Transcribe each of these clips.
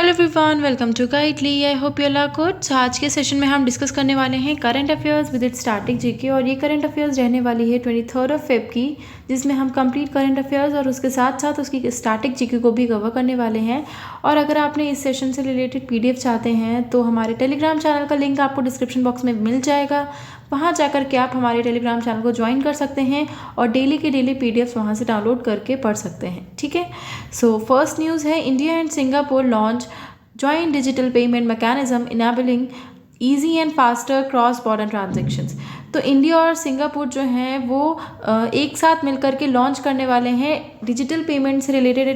Hello everyone, welcome to Guidely. I hope you are good. So आज के session में हम डिस्कस करने वाले हैं current affairs with its static GK. और ये करंट अफेयर्स रहने वाली है 23 फेब की, जिसमें हम कंप्लीट करंट अफेयर्स और उसके साथ साथ उसकी स्टैटिक जीके को भी कवर करने वाले हैं। और अगर आपने इस सेशन से रिलेटेड PDF चाहते हैं तो हमारे टेलीग्राम चैनल का लिंक आपको डिस्क्रिप्शन बॉक्स में मिल जाएगा। वहाँ जाकर के आप हमारे टेलीग्राम चैनल को ज्वाइन कर सकते हैं और डेली के डेली PDFs वहाँ से डाउनलोड करके पढ़ सकते हैं। ठीक है। सो फर्स्ट न्यूज़ है, India and Singapore launch joint digital payment mechanism enabling easy and faster cross border transactions। तो इंडिया और सिंगापुर जो हैं वो एक साथ मिलकर के लॉन्च करने वाले हैं डिजिटल पेमेंट से रिलेटेड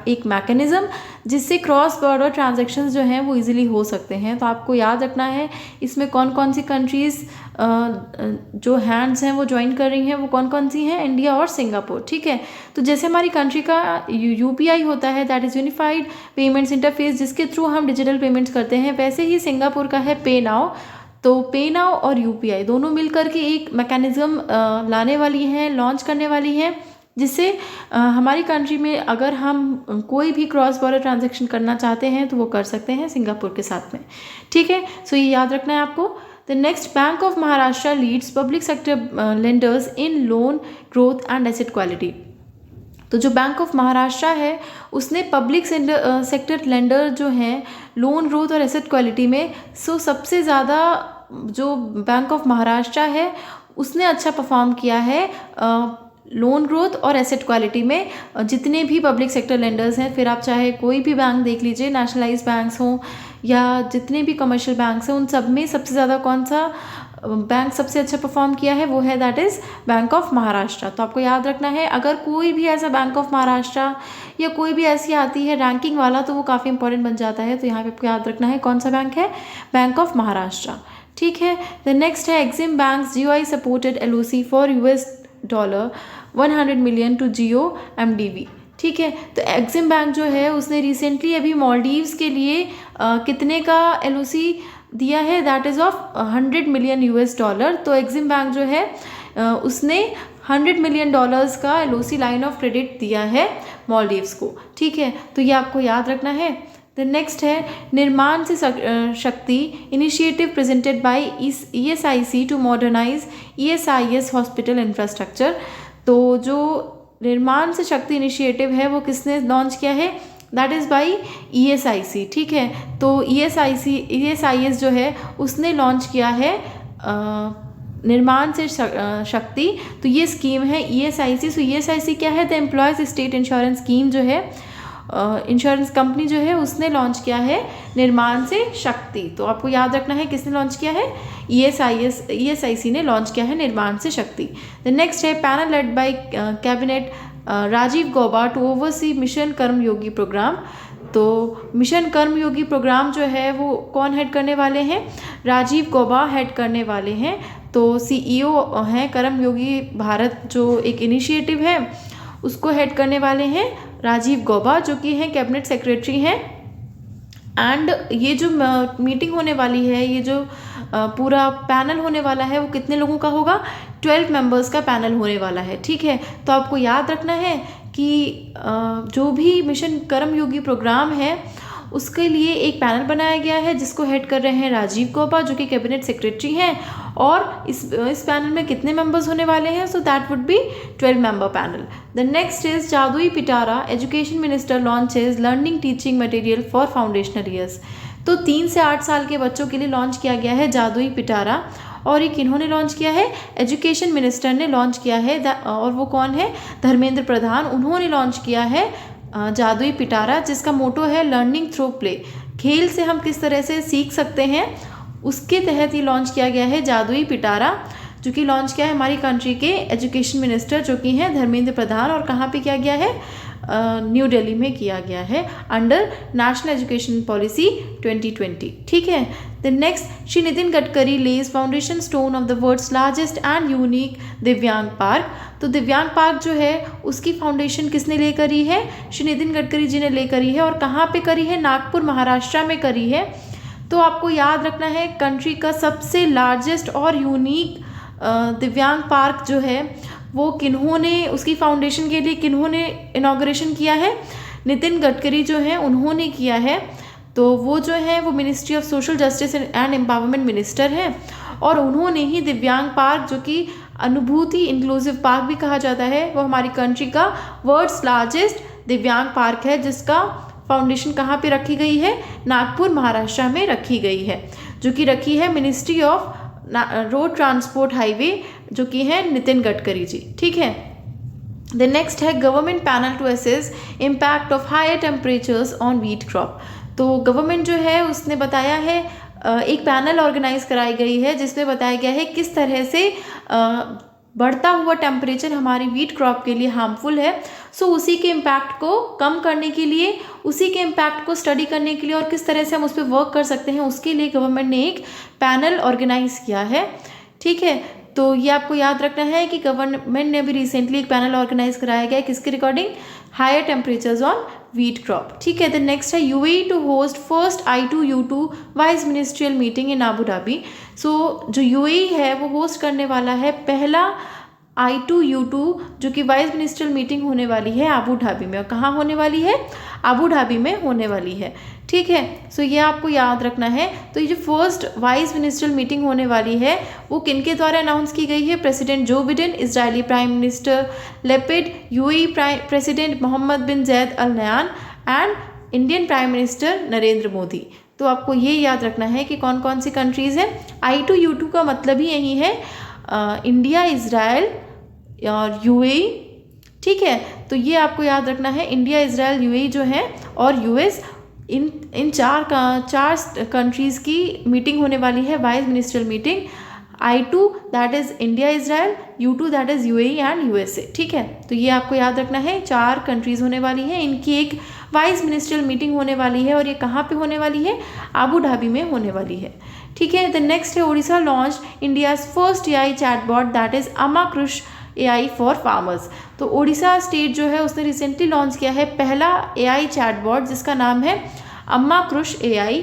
एक मैकेनिज़्म, जिससे क्रॉस बॉर्डर ट्रांजैक्शंस जो हैं वो इजीली हो सकते हैं। तो आपको याद रखना है इसमें कौन कौन सी कंट्रीज़ जो हैंड्स हैं वो ज्वाइन कर रही हैं, वो कौन कौन सी हैं, इंडिया और सिंगापुर। ठीक है। तो जैसे हमारी कंट्री का UPI होता है, that is unified payments interface, जिसके थ्रू हम डिजिटल पेमेंट्स करते हैं, वैसे ही सिंगापुर का है पे नाउ। तो पे नाउ और UPI दोनों मिलकर के एक मैकेनिज़्म लाने वाली हैं, लॉन्च करने वाली हैं, जिससे हमारी कंट्री में अगर हम कोई भी क्रॉस बॉर्डर ट्रांजैक्शन करना चाहते हैं तो वो कर सकते हैं सिंगापुर के साथ में। ठीक है। सो ये याद रखना है आपको। The next, bank of Maharashtra leads public sector lenders in loan growth and asset quality. तो जो बैंक ऑफ महाराष्ट्र है उसने पब्लिक सेक्टर लेंडर जो हैं लोन ग्रोथ और एसेट क्वालिटी में, सबसे ज़्यादा जो बैंक ऑफ महाराष्ट्र है उसने अच्छा परफॉर्म किया है लोन ग्रोथ और एसेट क्वालिटी में। जितने भी पब्लिक सेक्टर लेंडर्स हैं, फिर आप चाहे कोई भी बैंक देख लीजिए, नेशनलाइज बैंक्स हों या जितने भी कमर्शियल बैंक्स हैं, उन सब में सबसे ज़्यादा कौन सा बैंक सबसे अच्छा परफॉर्म किया है, वो है that is bank of Maharashtra. तो आपको याद रखना है, अगर कोई भी ऐसा बैंक ऑफ महाराष्ट्र या कोई भी ऐसी आती है रैंकिंग वाला, तो वो काफ़ी इंपॉर्टेंट बन जाता है। तो यहाँ पे आपको याद रखना है कौन सा बैंक है, बैंक ऑफ महाराष्ट्र। ठीक है। द नेक्स्ट है, Exim bank GOI supported LOC for $100 million to Jio MDV। ठीक है। तो एक्सिम बैंक जो है उसने रिसेंटली अभी मालदीव्स के लिए कितने का LOC दिया है, दैट इज़ ऑफ $100 million। तो एक्सिम बैंक जो है उसने $100 million का LOC लाइन ऑफ क्रेडिट दिया है मालदीव्स को। ठीक है। तो ये आपको याद रखना है। द नेक्स्ट है, निर्माण से शक्ति initiative presented by ESIC to modernize ESIS hospital infrastructure. तो जो निर्माण से शक्ति इनिशिएटिव है वो किसने लॉन्च किया है, दैट इज़ बाई ESIC। ठीक है। तो ESIS जो है उसने लॉन्च किया है निर्माण से शक्ति। तो ये स्कीम है ESIC। सो ESIC क्या है, the employees state insurance scheme जो है, इंश्योरेंस कंपनी जो है उसने लॉन्च किया है निर्माण से शक्ति। तो आपको याद रखना है किसने लॉन्च किया है, ESIC ने लॉन्च किया है निर्माण से शक्ति। द नेक्स्ट है, panel led by cabinet Rajiv Gauba to oversee mission Karmayogi program. तो मिशन कर्मयोगी प्रोग्राम जो है वो कौन हेड करने वाले हैं, राजीव गौबा हेड करने वाले हैं। तो CEO हैं कर्मयोगी भारत, जो एक इनिशिएटिव है उसको हेड करने वाले हैं राजीव गौबा, जो कि हैं कैबिनेट सेक्रेटरी हैं। एंड ये जो मीटिंग होने वाली है, ये जो पूरा पैनल होने वाला है, वो कितने लोगों का होगा, 12 मेंबर्स का पैनल होने वाला है। ठीक है। तो आपको याद रखना है कि जो भी मिशन कर्मयोगी प्रोग्राम है उसके लिए एक पैनल बनाया गया है जिसको हेड कर रहे हैं राजीव गौबा, जो कि कैबिनेट सेक्रेटरी हैं। और इस पैनल में कितने मेंबर्स होने वाले हैं, so that would be 12 member panel. The next is, जादुई पिटारा education minister launches learning teaching material for foundational years. तो 3 से 8 साल के बच्चों के लिए लॉन्च किया गया है जादुई पिटारा। और ये किन्होंने लॉन्च किया है, एजुकेशन मिनिस्टर ने लॉन्च किया है। और वो कौन है, धर्मेंद्र प्रधान, उन्होंने लॉन्च किया है जादुई पिटारा, जिसका मोटो है लर्निंग थ्रू प्ले। खेल से हम किस तरह से सीख सकते हैं, उसके तहत ये लॉन्च किया गया है जादुई पिटारा, जो कि लॉन्च किया है हमारी कंट्री के एजुकेशन मिनिस्टर जो कि हैं धर्मेंद्र प्रधान। और कहाँ पे किया गया है, न्यू दिल्ली में किया गया है अंडर नेशनल एजुकेशन पॉलिसी 2020। ठीक है। The next, Shri Nitin Gadkari lays foundation stone of the world's largest and unique दिव्यांग पार्क। तो दिव्यांग पार्क जो है उसकी फाउंडेशन किसने ले करी है, श्री नितिन गडकरी जी ने ले करी है। और कहाँ पे करी है, नागपुर महाराष्ट्र में करी है। तो आपको याद रखना है, कंट्री का सबसे लार्जेस्ट और यूनिक दिव्यांग पार्क जो है वो किन्होंने, उसकी फाउंडेशन के लिए किन्होंने इनॉग्रेशन किया है, नितिन गडकरी जो हैं उन्होंने किया है। तो वो जो है वो ministry of social justice and empowerment minister हैं, और उन्होंने ही दिव्यांग पार्क, जो कि अनुभूति इंक्लूसिव पार्क भी कहा जाता है, वो हमारी कंट्री का वर्ल्ड्स लार्जेस्ट दिव्यांग पार्क है, जिसका फाउंडेशन कहाँ पे रखी गई है, नागपुर महाराष्ट्र में रखी गई है, जो कि रखी है ministry of road transport highway, जो कि है नितिन गडकरी जी। ठीक है, द नेक्स्ट है government panel to assess impact of higher temperatures on wheat crop. तो गवर्नमेंट जो है उसने बताया है, एक पैनल ऑर्गेनाइज कराई गई है जिसमें बताया गया है किस तरह से बढ़ता हुआ टेम्परेचर हमारी व्हीट क्रॉप के लिए हार्मफुल है। सो उसी के इम्पैक्ट को कम करने के लिए, उसी के इम्पैक्ट को स्टडी करने के लिए और किस तरह से हम उस पर वर्क कर सकते हैं, उसके लिए गवर्नमेंट ने एक पैनल ऑर्गेनाइज किया है। ठीक है, तो ये आपको याद रखना है कि गवर्नमेंट ने अभी रिसेंटली एक पैनल ऑर्गेनाइज कराया गया है, किसके recording, higher temperatures on wheat crop. ठीक है, द नेक्स्ट है UAE to host first I2U2 vice ministerial meeting in Abu Dhabi. So जो यूएई है वो होस्ट करने वाला है पहला I2U2 जो कि वाइस मिनिस्ट्रियल मीटिंग होने वाली है आबू धाबी में। और कहाँ होने वाली है, आबू धाबी में होने वाली है। ठीक है, सो ये आपको याद रखना है। तो ये जो फर्स्ट वाइस मिनिस्ट्रियल मीटिंग होने वाली है वो किनके द्वारा अनाउंस की गई है, president Joe Biden, Israeli prime minister Lapid, UAE president Mohammed bin Zayed Al Nahyan and Indian prime minister Narendra Modi. तो आपको ये याद रखना है कि कौन कौन सी कंट्रीज़ हैं। I2U2 का मतलब ही यही है इंडिया, इजराइल और यूएई। ठीक है, तो ये आपको याद रखना है, इंडिया, इजराइल, यूएई जो है और यूएस, इन चार कंट्रीज़ की मीटिंग होने वाली है, vice ministerial meeting. I2 that is India Israel, U2 that is UAE and USA. ठीक है, तो ये आपको याद रखना है, 4 कंट्रीज़ होने वाली हैं, इनकी एक वाइस मिनिस्ट्रियल मीटिंग होने वाली है और ये कहाँ पे होने वाली है, आबू धाबी में होने वाली है। ठीक है, द नेक्स्ट है Odisha launch India's first AI chatbot that is Amakrushi AI for farmers. तो ओडिशा स्टेट जो है उसने रिसेंटली लॉन्च किया है पहला AI चैटबॉट जिसका नाम है अमाकृष AI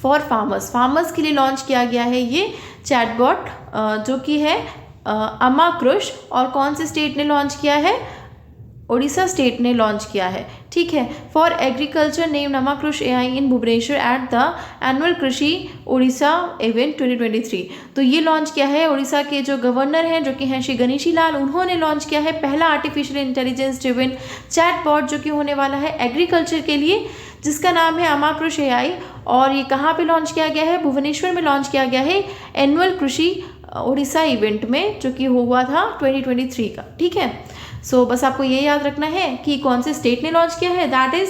फॉर फार्मर्स के लिए लॉन्च किया गया है ये चैटबॉट, जो कि है अमाकृष। और कौन से स्टेट ने लॉन्च किया है, ओडिशा स्टेट ने लॉन्च किया है। ठीक है, for agriculture name Amakrushi AI in Bhubaneswar at the annual Krishi Odisha event 2023। तो ये लॉन्च किया है उड़ीसा के जो गवर्नर हैं, जो कि हैं श्री गणेशी लाल, उन्होंने लॉन्च किया है पहला आर्टिफिशियल इंटेलिजेंस ड्रिवन चैटबॉट, जो कि होने वाला है एग्रीकल्चर के लिए, जिसका नाम है अमाकृष AI। और ये कहाँ पे लॉन्च किया गया है, भुवनेश्वर में लॉन्च किया गया है एनुअल कृषि ओडिशा इवेंट में, जो कि हुआ था 2023 का। ठीक है, सो बस आपको ये याद रखना है कि कौन से स्टेट ने लॉन्च किया है, दैट इज़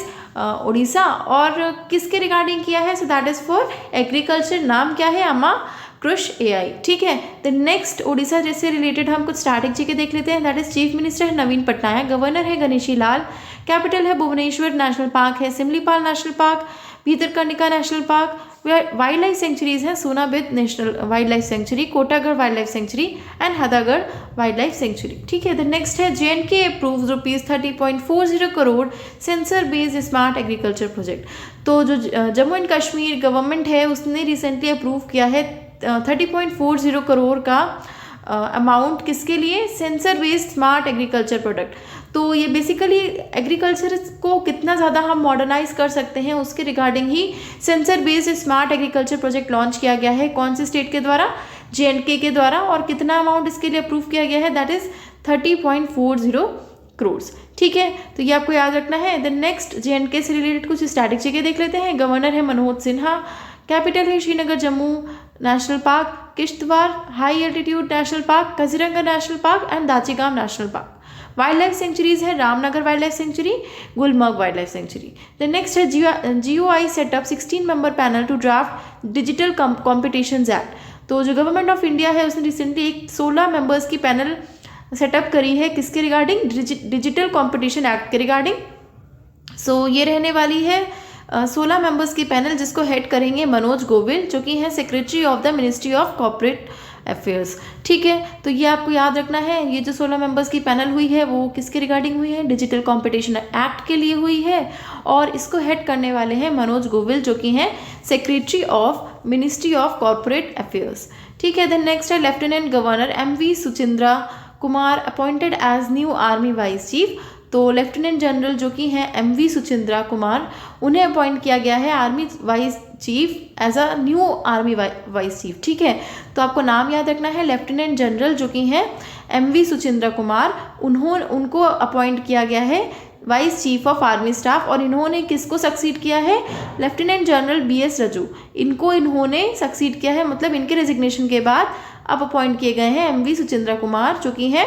ओडिशा, और किसके रिगार्डिंग किया है, so that is for agriculture. नाम क्या है, अमाकृष AI। ठीक है, द नेक्स्ट ओडिशा जैसे रिलेटेड हम कुछ स्टैटिक जी के देख लेते हैं, दैट इज़ चीफ मिनिस्टर है नवीन पटनायक, गवर्नर है गणेशी लाल, कैपिटल है भुवनेश्वर, नेशनल पार्क है Similipal national park, Bhitarkanika national park, wildlife sanctuaries हैं Sonabeda national wildlife sanctuary, Kotagarh wildlife sanctuary and Hadagarh wildlife sanctuary. ठीक है, द नेक्स्ट है JNK approves ₹30.40 crore sensor based smart agriculture project. तो जो Jammu and Kashmir government है उसने recently approve किया है 30.40 करोड़ का अमाउंट, किसके लिए, sensor based smart agriculture product. तो ये बेसिकली एग्रीकल्चर को कितना ज़्यादा हम मॉडर्नाइज कर सकते हैं उसके रिगार्डिंग ही sensor based smart agriculture project launch किया गया है। कौन से स्टेट के द्वारा, JNK के द्वारा। और कितना अमाउंट इसके लिए अप्रूव किया गया है, दैट इज़ 30.40 करोड़। ठीक है, तो ये आपको याद रखना है। द नेक्स्ट JNK से रिलेटेड कुछ स्टैटिक जगह देख लेते हैं। गवर्नर है मनोज सिन्हा, कैपिटल है Srinagar, Jammu national park, Kishtwar high altitude national park, Kaziranga national park and Dachigam national park. Wildlife sanctuaries है Ramnagar wildlife sanctuary, Gulmarg wildlife sanctuary. The next है GOI setup 16 member panel to draft digital competitions act. तो जो government of India है उसने recently एक 16 members की panel setup करी है, किसके रिगार्डिंग, डिजिटल कॉम्पिटिशन एक्ट के रिगार्डिंग। सो ये रहने वाली है 16 मेंबर्स की पैनल, जिसको हेड करेंगे मनोज गोविल, जो कि हैं secretary of the ministry of corporate affairs. ठीक है, तो ये आपको याद रखना है, ये जो 16 मेंबर्स की पैनल हुई है वो किसके रिगार्डिंग हुई है, डिजिटल कॉम्पिटिशन एक्ट के लिए हुई है, और इसको हेड करने वाले हैं मनोज गोविल, जो कि हैं secretary of ministry of corporate affairs. ठीक है, द नेक्स्ट है lieutenant governor MV Suchindra Kumar appointed as new army vice chief. तो लेफ्टिनेंट जनरल जो कि हैं MV सुचिंद्रा कुमार, उन्हें अपॉइंट किया गया है army vice chief as a new army vice chief. ठीक है, तो आपको नाम याद रखना है, लेफ्टिनेंट जनरल जो कि हैं MV सुचिंद्रा कुमार, उनको अपॉइंट किया गया है vice chief of army staff. और इन्होंने किसको सक्सीड किया है? लेफ्टिनेंट जनरल BS रजू, इन्होंने सक्सीड किया है, मतलब इनके रेजिग्नेशन के बाद अब अपॉइंट किए गए हैं MV सुचिंद्रा कुमार जो कि हैं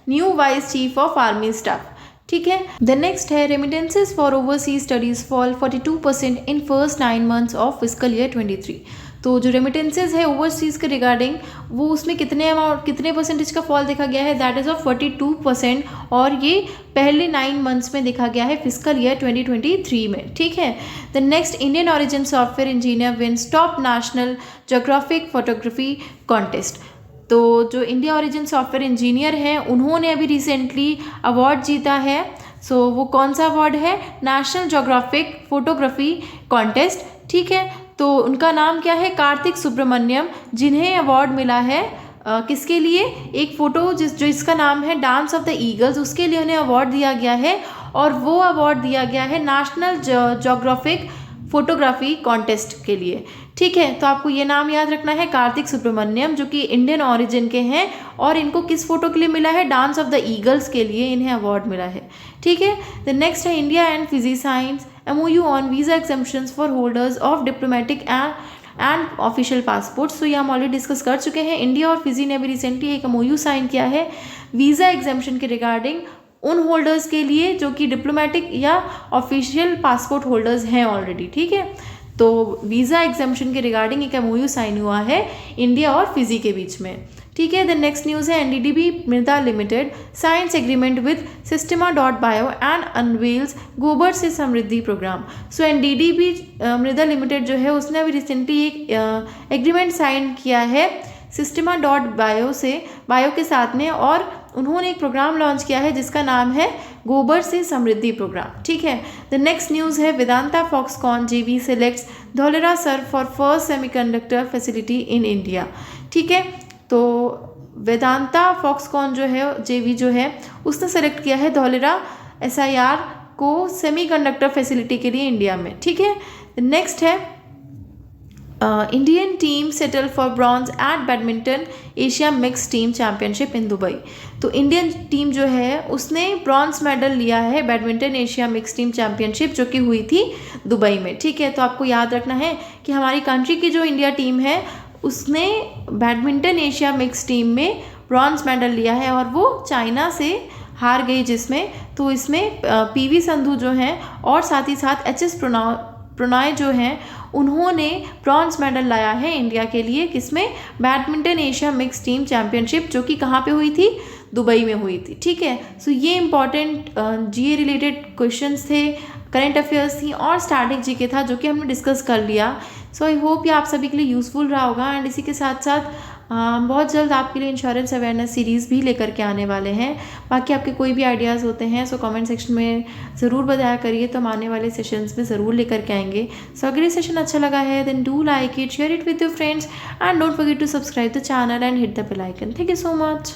new vice chief of army staff. ठीक है, द नेक्स्ट है remittances for overseas studies fall 42% in first 9 months of physical year 23। तो जो रेमिटेंसेज है ओवरसीज़ के रिगार्डिंग, वो उसमें कितने परसेंटेज का फॉल देखा गया है? दैट इज़ ऑफ 42%, और ये पहले 9 मंथ्स में देखा गया है फिजिकल ईयर 2023 में। ठीक है, the next, Indian origin software engineer wins top national geographic photography contest. तो जो इंडिया ओरिजिन सॉफ्टवेयर इंजीनियर हैं, उन्होंने अभी रिसेंटली अवार्ड जीता है। सो वो कौन सा अवार्ड है? National geographic photography contest. ठीक है, तो उनका नाम क्या है? कार्तिक सुब्रमण्यम, जिन्हें अवार्ड मिला है किसके लिए? एक फ़ोटो जिसका नाम है डांस ऑफ द ईगल्स, उसके लिए उन्हें अवार्ड दिया गया है, और वो अवार्ड दिया गया है नेशनल ज्योग्राफिक फोटोग्राफी कॉन्टेस्ट के लिए। ठीक है, तो आपको ये नाम याद रखना है, कार्तिक सुब्रमण्यम, जो कि इंडियन ऑरिजिन के हैं, और इनको किस फोटो के लिए मिला है? डांस ऑफ द ईगल्स के लिए इन्हें अवार्ड मिला है। ठीक है, द नेक्स्ट है India and Fiji science MOU on visa exemptions for holders of diplomatic and official passports. तो ये हम ऑलरेडी डिस्कस कर चुके हैं। इंडिया और फिजी ने अभी रिसेंटली एक MOU साइन किया है वीज़ा एग्जम्पशन के रिगार्डिंग उन होल्डर्स के लिए जो कि डिप्लोमेटिक या ऑफिशियल पासपोर्ट होल्डर्स हैं ऑलरेडी। ठीक है, तो वीज़ा एग्जम्पशन के रिगार्डिंग एक MOU साइन हुआ है इंडिया और फिजी के बीच में। ठीक है, द नेक्स्ट न्यूज़ है NDDB मृदा limited science agreement with Systema.bio and unveils गोबर से समृद्धि प्रोग्राम। सो NDDB मृदा लिमिटेड जो है, उसने अभी रिसेंटली एक एग्रीमेंट साइन किया है Systema.bio से, बायो के साथ में, और उन्होंने एक प्रोग्राम लॉन्च किया है जिसका नाम है गोबर से समृद्धि प्रोग्राम। ठीक है, द नेक्स्ट न्यूज़ है Vedanta Foxconn JV selects Dholera sir for first semiconductor facility in India. ठीक है, तो वेदांता फॉक्सकॉन जो है JV जो है, उसने सेलेक्ट किया है धौलेरा SIR को सेमीकंडक्टर फैसिलिटी के लिए इंडिया में। ठीक है, नेक्स्ट है Indian team settle for bronze at badminton Asia mix team championship in Dubai. तो इंडियन टीम जो है, उसने ब्रॉन्ज मेडल लिया है badminton Asia mix team championship जो कि हुई थी दुबई में। ठीक है, तो आपको याद रखना है कि हमारी कंट्री की जो इंडिया टीम है, उसने बैडमिंटन एशिया मिक्स टीम में ब्रॉन्ज मेडल लिया है, और वो चाइना से हार गई जिसमें। तो इसमें PV संधू जो हैं, और साथ ही साथ HS प्रणॉय जो हैं, उन्होंने ब्रॉन्ज मेडल लाया है इंडिया के लिए, किसमें? Badminton Asia mix team championship, जो कि कहाँ पे हुई थी? दुबई में हुई थी। ठीक है, सो ये इंपॉर्टेंट GA रिलेटेड क्वेश्चंस थे, करंट अफेयर्स थी, और स्टैटिक GK था, जो कि हमने डिस्कस कर लिया। सो आई होप ये आप सभी के लिए यूज़फुल रहा होगा। एंड इसी के साथ साथ बहुत जल्द आपके लिए इंश्योरेंस अवेयरनेस सीरीज़ भी लेकर के आने वाले हैं। बाकी आपके कोई भी आइडियाज़ होते हैं, सो कमेंट सेक्शन में ज़रूर बताया करिए, तो हम आने वाले सेशंस में ज़रूर लेकर के आएंगे। सो अगर ये सेशन अच्छा लगा है, then do like it, share it with your friends, and don't forget to subscribe the channel and hit the bell icon. Thank you so much.